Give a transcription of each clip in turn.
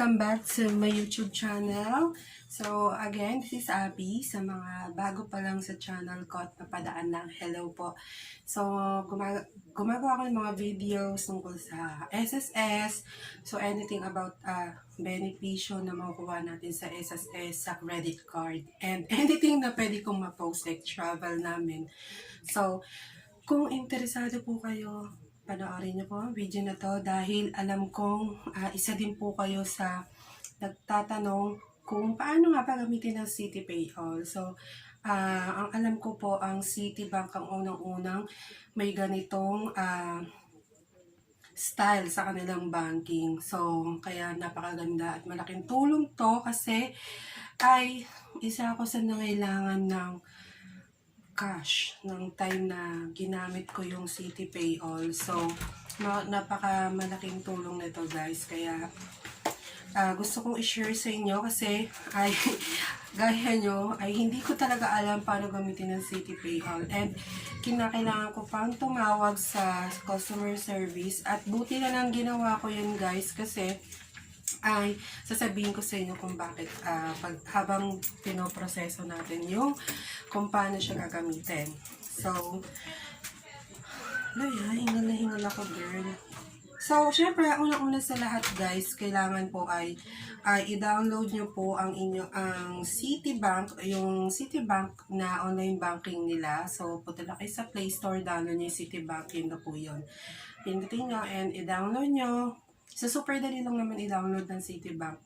Welcome back to my YouTube channel. So again, this is Abby. Sa mga bago pa lang sa channel ko at napadaan lang, hello po. So gumagawa ako ng mga videos tungkol sa SSS. So anything about benepisyo na makukuha natin sa SSS, sa credit card, and anything na pwede kong ma-post like travel namin. So kung interesado po kayo, panoorin niyo po ang video na to dahil alam kong isa din po kayo sa nagtatanong kung paano nga ba gamitin ang Citi Pay All. So, ang alam ko po, ang Citibank ang unang-unang may ganitong style sa kanilang banking. So, kaya napakaganda at malaking tulong to kasi ay isa ako sa nangailangan ng cash ng time na ginamit ko yung Citi Pay All. So, napaka-malaking tulong nito guys. Kaya, gusto kong i-share sa inyo kasi ay, gaya nyo, ay hindi ko talaga alam paano gamitin ng Citi Pay All. And, kinakailangan ko pang tumawag sa customer service. At buti na lang ginawa ko yun guys kasi, ay sasabihin ko sa inyo kung bakit habang pinoproseso natin yung kung paano siya gagamitin. So, hingal na hingal ako girl. So, syempre, unang-una sa lahat guys, kailangan po ay i-download nyo po ang Citibank, yung Citibank na online banking nila. So, punta na kayo sa Play Store, download nyo yung Citibank, yun na po yun. Pindutin nyo and i-download nyo. So, super dali lang naman i-download ng Citibank.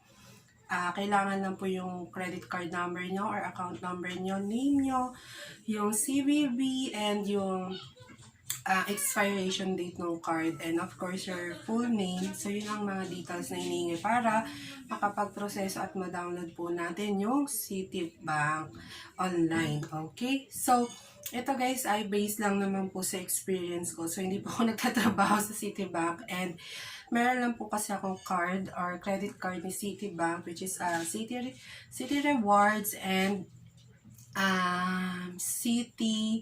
Kailangan lang po yung credit card number nyo or account number nyo, name nyo, yung CVV, and yung expiration date ng card, and of course, your full name. So, yun ang mga details na hinihingi para makapag-proseso at ma-download po natin yung Citibank online. Okay? So, ito guys ay based lang naman po sa experience ko. So, hindi po ako nagtatrabaho sa Citibank, and meron lang po kasi akong card or credit card ni Citibank, which is Citi Rewards and Citi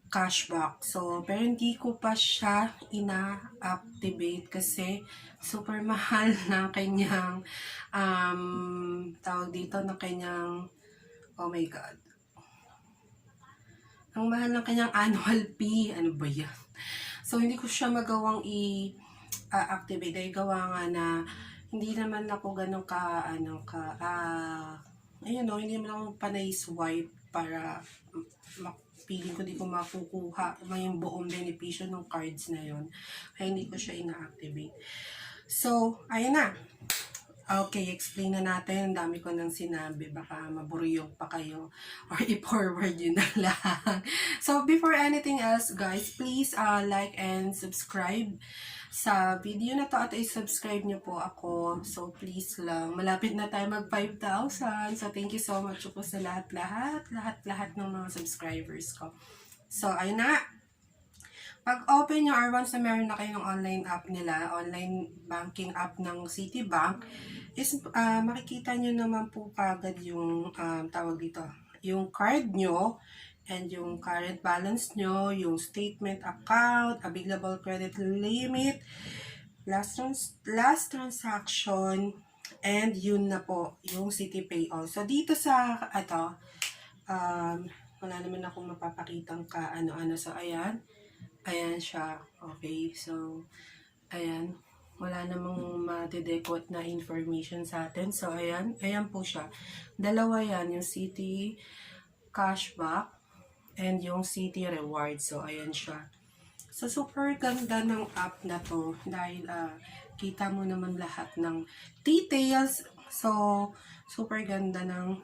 cashback. So, pero hindi ko pa siya ina-activate kasi super mahal na kanyang tawag dito na kanyang, oh my god, ang mahal ng kanyang annual fee. Ano ba yan? So, hindi ko siya magawang activate. Dahil gawa nga na hindi naman ako ganun ayun no, hindi naman ako panay swipe para feeling ko di ko makukuha yung buong benepisyo ng cards na yon. Kaya hindi ko siya ina-activate. So, ayun na. Okay, explain na natin. Ang dami ko nang sinabi. Baka maburiyong pa kayo or i-forward yun na lang. So, before anything else, guys, please like and subscribe sa video na to at i-subscribe nyo po ako. So, please lang. Malapit na tayo mag 5,000. So, thank you so much po sa lahat ng mga subscribers ko. So, ayun na. Pag open nyo or once na meron na kayo ng online app nila, online banking app ng Citibank, is makikita nyo naman po kagad yung tawag dito, yung card nyo, and yung current balance nyo, yung statement account, available credit limit, last transaction, and yun na po, yung Citi Pay All. So, dito sa, wala naman akong mapapakitang ano-ano. So, ayan siya. Okay, so, ayan. Wala namang matidekot na information sa atin. So, ayan po siya. Dalawa yan, yung Citi Cashback and yung Citi Rewards. So, ayan siya. So, super ganda ng app na to dahil kita mo naman lahat ng details. So, super ganda ng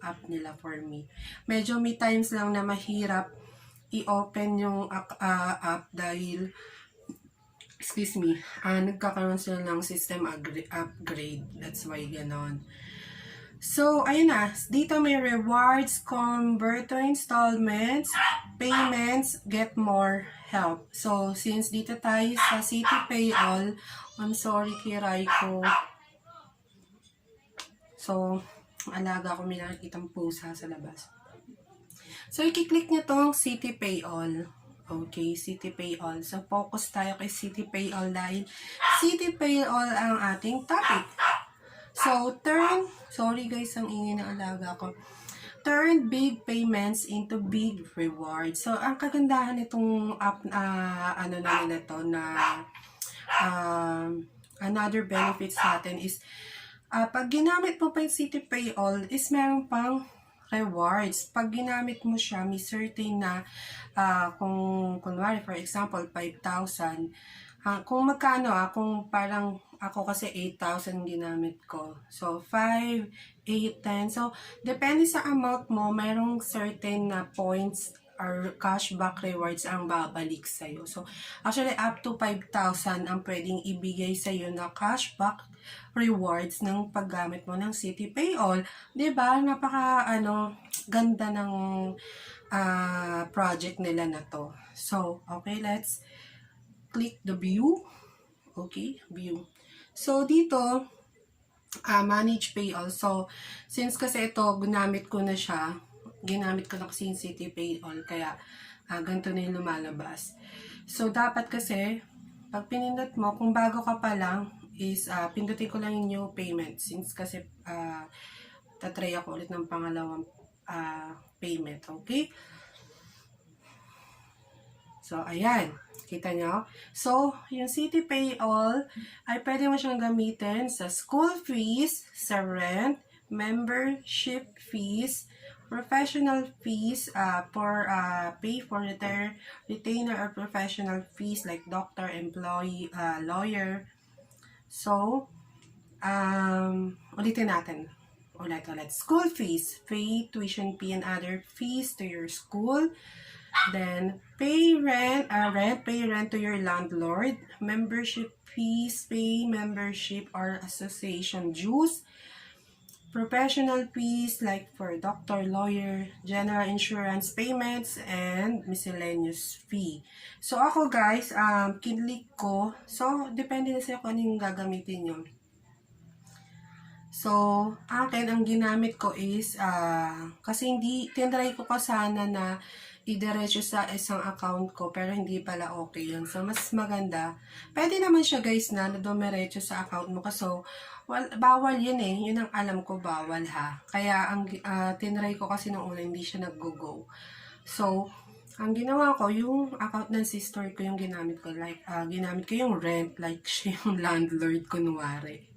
app nila for me. Medyo may times lang na mahirap i-open yung app dahil nagkakaroon sila ng system upgrade. That's why ganon. So, ayun na. Dito may rewards, convert to installments, payments, get more help. So, since dito tayo sa Citi Pay All, I'm sorry kiray ko. So, alaga ko, may nakikitang pusa sa labas. So, i-click nyo tong Citi Pay All. Okay, Citi Pay All. So, focus tayo kay Citi Pay All dahil Citi Pay All ang ating topic. So, sorry guys, ang ingay ng alaga ko. Turn big payments into big rewards. So, ang kagandahan nitong app, ano na nila to, na another benefits natin is, pag ginamit mo pa yung Citi Pay All, is meron pang rewards. Pag ginamit mo siya, may certain na, kung, kunwari, for example, 5,000, kung magkano, kung parang, ako kasi 8,000 ginamit ko. So, 5, 8, 10. So, depende sa amount mo, mayroong certain na points or cashback rewards ang babalik sa'yo. So, actually, up to 5,000 ang pwedeng ibigay sa'yo na cashback rewards ng paggamit mo ng Citi Pay All. Diba? Napaka, ganda ng project nila na to. So, okay, let's click the view. Okay, view. So, dito, manage pay all. So, since kasi ito, ginamit ko na kasi yung Citi Pay All, kaya ganito na yung lumalabas. So, dapat kasi, pag pinindot mo, kung bago ka pa lang, is pindutin ko lang yung new payment. Since kasi, tatry ako ulit ng pangalawang payment. Okay? So, ayan. Kita nyo? So, yung Citi Pay All ay pwede mo siyang gamitin sa school fees, sa rent, membership fees, professional fees, for pay for retainer or professional fees like doctor, employee, lawyer. So, ulitin natin. Ulit. School fees, pay tuition fee and other fees to your school. Then, pay rent to your landlord, membership fees, pay membership or association dues, professional fees like for doctor, lawyer, general insurance payments, and miscellaneous fee. So, ako guys, kinlik ko. So, depende na sa'yo kung ano yung gagamitin nyo. So, akin, ang ginamit ko is, kasi tinry ko sana na idiretso sa isang account ko, pero hindi pala okay yun. So, mas maganda. Pwede naman siya guys na dumiretso sa account mo. Kaso, bawal yun eh. Yun ang alam ko, bawal ha. Kaya, ang tinry ko kasi nung una, hindi siya nag-go. So, ang ginawa ko, yung account ng sister ko yung ginamit ko. Like, ginamit ko yung rent, like siya yung landlord, kunwari.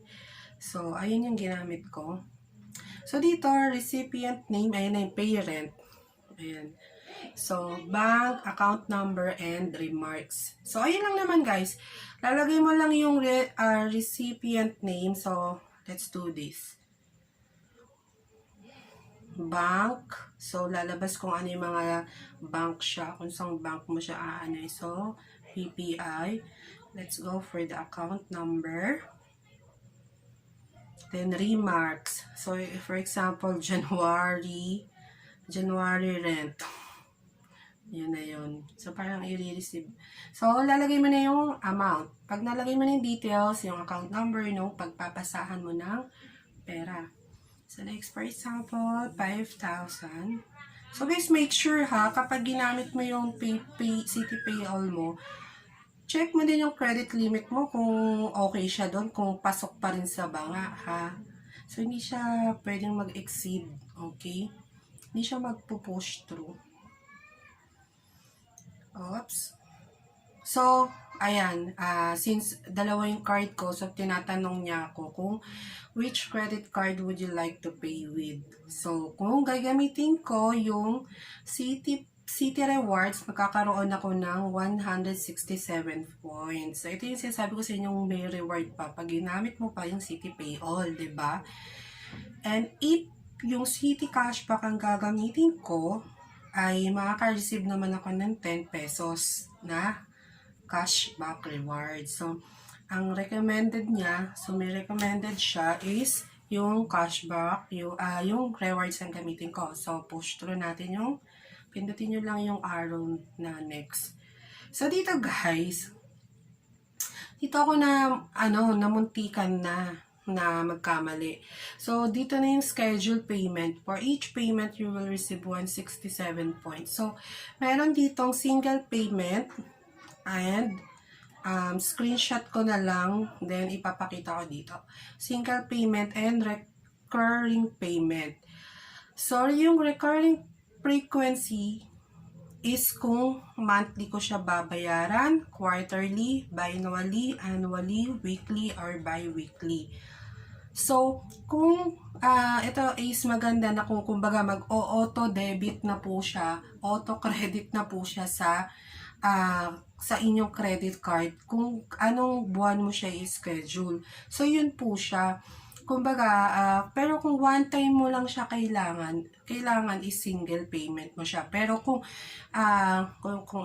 So, ayun yung ginamit ko. So, dito, recipient name, ayun na yung pay rent. Ayan. So, bank, account number, and remarks. So, ayun lang naman guys. Lalagay mo lang yung recipient name. So, let's do this. Bank. So, lalabas kung ano yung mga bank siya. Kung saan bank mo siya aanay. So, PPI. Let's go for the account number. Then, remarks. So, for example, January rent. Yun na yun. So, parang i-receive. So, lalagay mo na yung amount. Pag nalagay mo na yung details, yung account number, pagpapasahan mo ng pera. So, next, for example, 5,000. So, guys, make sure ha, kapag ginamit mo yung Citi Pay All mo, check mo din yung credit limit mo kung okay siya doon, kung pasok pa rin sa banga, ha. So, hindi siya pwedeng mag-exceed, okay? Hindi siya magpo-push through. Oops. So, ayan, since dalawa yung card ko, so tinatanong niya ako kung which credit card would you like to pay with. So, kung gagamitin ko yung Citi Rewards, magkakaroon ako ng 167 points. So, ito yung sinasabi ko sa inyong may reward pa pag ginamit mo pa yung Citi Pay All, diba? And if yung Citi Cashback ang gagamitin ko, ay makaka-receive naman ako ng 10 pesos na cashback reward. So, ang recommended niya, so may recommended siya is yung cashback, yung rewards ang gamitin ko. So, push through natin yung, pindutin nyo lang yung arrow na next. So, dito guys, dito ako na, namuntikan na. na magkamali. So, dito na yung schedule payment. For each payment, you will receive 167 points. So, meron ditong single payment and screenshot ko na lang, then ipapakita ko dito. Single payment and recurring payment. So, yung recurring frequency is kung monthly ko siya babayaran, quarterly, biannually, annually, weekly, or bi-weekly. So, kung ito is maganda na kung kumbaga mag-auto debit na po siya, auto credit na po siya sa inyong credit card kung anong buwan mo siya i-schedule. So, yun po siya. Kumbaga, pero kung one time mo lang siya kailangan is single payment mo siya. Pero kung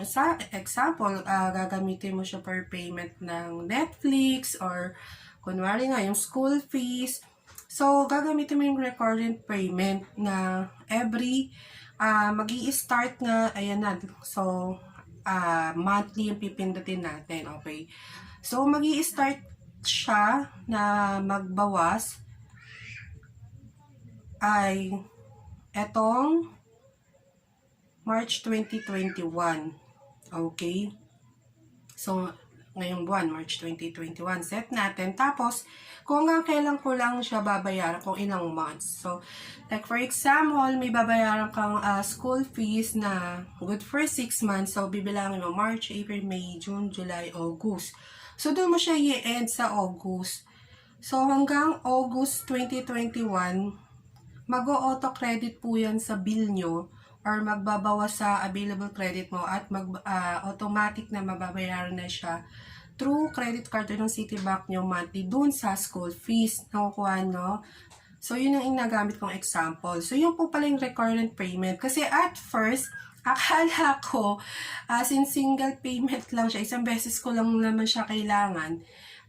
sa example, gagamitin mo siya per payment ng Netflix or kunwari nga yung school fees. So, gagamitin mo yung recurrent payment na every magi-start nga, ayan na. So, monthly yung pipindutin natin, okay? So, magi-start siya na magbawas ay etong March 2021. Okay? So, ngayong buwan, March 2021, set natin. Tapos, kung hanggang kailan ko lang siya babayaran, kung ilang months. So, like for example, may babayaran kang school fees na good for 6 months. So, bibilangin mo March, April, May, June, July, August. So, doon mo siya i-end sa August. So, hanggang August 2021, mag-auto credit po yan sa bill nyo or magbabawas sa available credit mo at automatic na mababayaran na siya through credit card ng Citibank nyo monthly dun sa school fees. Nakukuha no? So, yun ang inagamit kong example. So, yun po pala yung recurrent payment. Kasi at first, akala ko, since single payment lang siya, isang beses ko lang naman siya kailangan,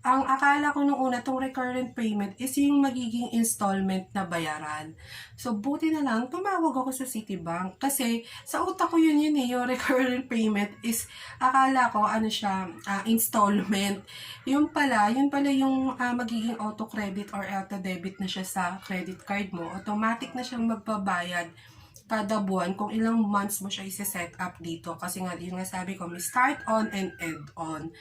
ang akala ko nung una, tong recurrent payment is yung magiging installment na bayaran. So, buti na lang, tumawag ako sa Citibank. Kasi, sa utak ko yun yung recurrent payment is, akala ko, siya, installment. Yun pala yung magiging auto credit or auto debit na siya sa credit card mo. Automatic na siyang magbabayad kada buwan kung ilang months mo siya i-set up dito. Kasi nga, yung sabi ko, may start on and end on.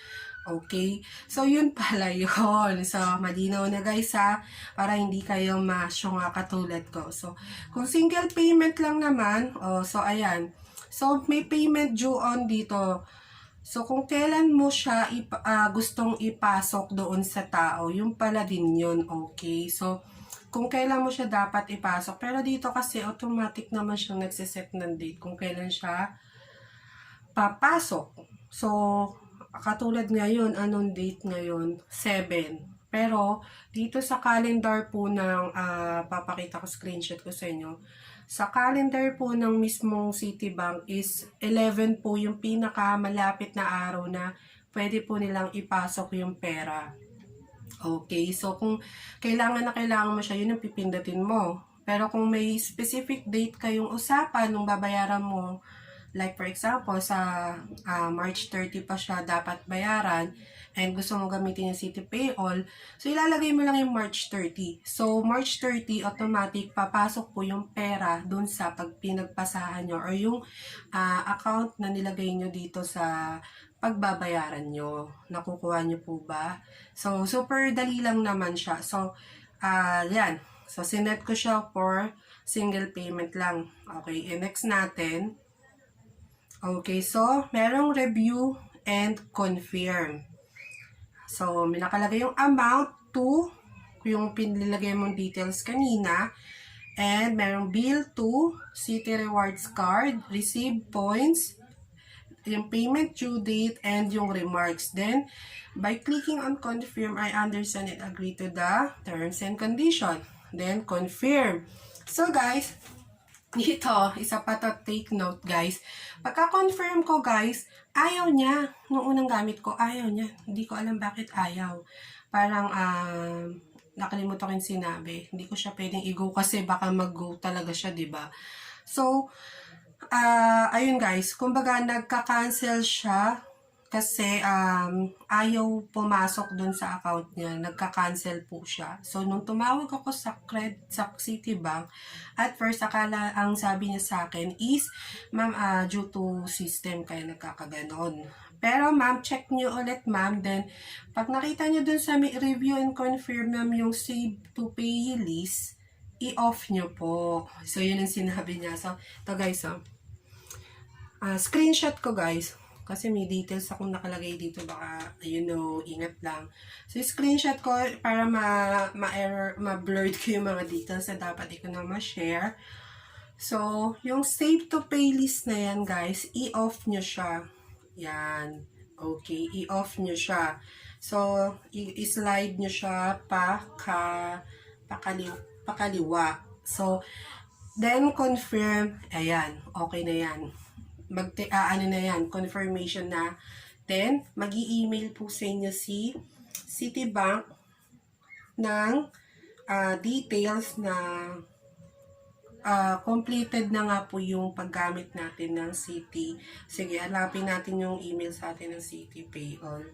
Okay? So, yun pala yun. So, malinaw na guys ha, para hindi kayo masyong katulad ko. So, kung single payment lang naman, so ayan. So, may payment due on dito. So, kung kailan mo siya gustong ipasok doon sa tao, yung pala din yun. Okay? So, kung kailan mo siya dapat ipasok. Pero dito kasi automatic naman siyang nagsiset ng date kung kailan siya papasok. So, katulad ngayon, anong date ngayon? 7. Pero, dito sa calendar po ng, papakita ko screenshot ko sa inyo. Sa calendar po ng mismong Citibank is 11 po yung pinakamalapit na araw na pwede po nilang ipasok yung pera. Okay, so kung kailangan mo siya, yun ang pipindutin mo. Pero kung may specific date kayong usapan nung babayaran mo, like for example, sa March 30 pa siya dapat bayaran, and gusto mo gamitin yung Citi Pay All, so ilalagay mo lang yung March 30. So, March 30, automatic, papasok po yung pera dun sa pagpinagpasahan nyo or yung account na nilagay nyo dito sa pagbabayaran nyo. Nakukuha nyo po ba? So, super dali lang naman siya. So, yan. So, sinet ko siya for single payment lang. Okay, and next natin. Okay, so, merong review and confirm. So, may nakalagay yung amount to, yung pinilagay mong details kanina. And merong bill to, Citi Rewards Card, receive points, yung payment due date, and yung remarks. Then, by clicking on confirm, I understand and agree to the terms and condition. Then, confirm. So, guys, dito, isa pa to take note, guys. Pagka-confirm ko, guys, ayaw niya. Nung unang gamit ko, ayaw niya. Hindi ko alam bakit ayaw. Parang, nakalimutan ko yung sinabi. Hindi ko siya pwedeng i-go kasi baka mag-go talaga siya, diba? So, ayun guys, kumbaga nagka-cancel siya kasi ayaw pumasok dun sa account niya, nagka-cancel po siya. So, nung tumawag ako sa Citibank, at first, akala ang sabi niya sa akin is, ma'am, due to system kaya nagkakaganon. Pero ma'am, check nyo ulit ma'am. Then, pag nakita nyo dun sa review and confirm ma'am yung save to pay list, i-off nyo po. So, yun ang sinabi niya. So, ito guys, screenshot ko guys. Kasi may details akong nakalagay dito. Baka, ingat lang. So, screenshot ko para ma-error, ma-blurred ko yung mga details na dapat ko na ma-share. So, yung save to pay list na yan guys, i-off nyo siya. Yan. Okay, i-off nyo siya. So, i-slide nyo siya pakaliwa. So, then confirm. Ayan, okay na yan. Confirmation na. Then, mag-i-email po sa inyo si Citibank ng details na completed na nga po yung paggamit natin ng Citi. Sige, hanapin natin yung email sa atin ng Citi Payall.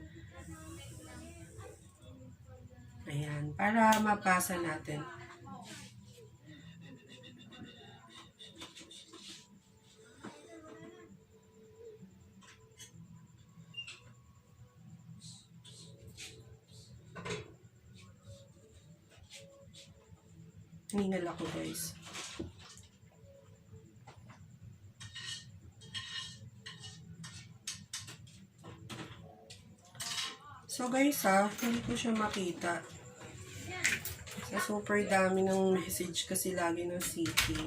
Ayan, para mapasa natin. Hiningal ako guys. So guys hindi ko siya makita. Sa super dami ng message kasi lagi ng Citi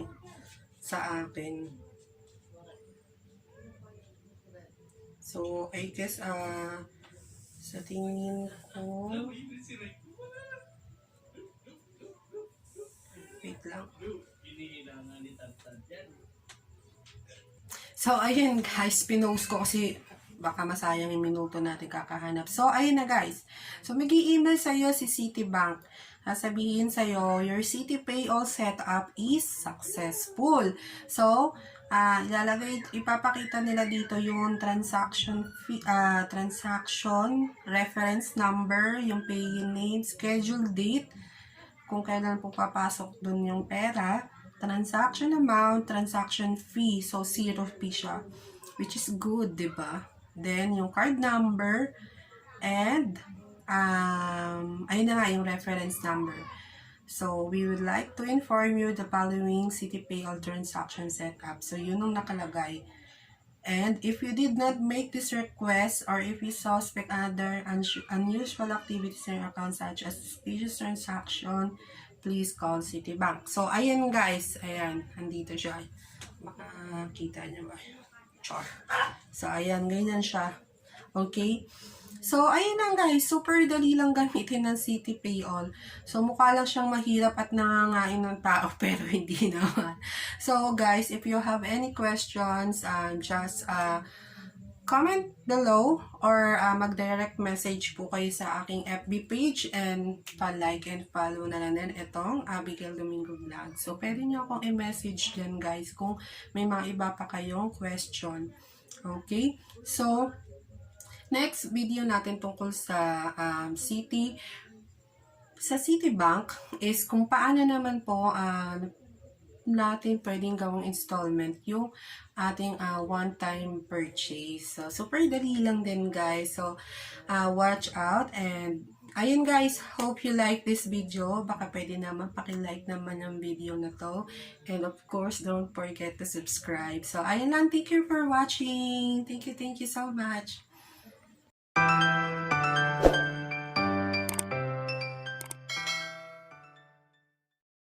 sa akin. So I guess sa tingin ko, wait lang. So ayun guys, pinost ko kasi baka masayang yung minuto natin kakahanap. So, ayun na guys. So, mag-i-email sa'yo si Citibank. Sasabihin sa'yo, your Citi Payall setup is successful. So, ipapakita nila dito yung transaction reference number, yung paying name, schedule date, kung kailan po papasok dun yung pera, transaction amount, transaction fee. So, 0 fee siya. Which is good, diba? Then, yung card number, and, ayun na nga, yung reference number. So, we would like to inform you the following Citi Payall transaction setup. So, yun ang nakalagay. And, if you did not make this request, or if you suspect other unusual activities in your account, such as suspicious transaction, please call Citibank. So, ayan guys, ayan, andito siya. Makakita niyo ba? So, ayan, ganyan siya. Okay? So, ayan lang guys. Super dali lang gamitin ng Citi Payall. So, mukha lang siyang mahirap at nangangain ng tao, pero hindi naman. So, guys, if you have any questions, just comment below or mag-direct message po kayo sa aking FB page and pa-like and follow na lang din itong Abigail Domingo Vlog. So, pwede nyo akong i-message din guys kung may mga iba pa kayong question. Okay? So, next video natin tungkol sa Citi. Sa Citibank is kung paano naman po natin pwedeng gawang installment yung ating one-time purchase. So, super dali lang din guys. So, watch out and ayun guys, hope you like this video. Baka pwede naman paki-like naman ang video na to. And of course, don't forget to subscribe. So, ayun lang. Thank you for watching. Thank you so much.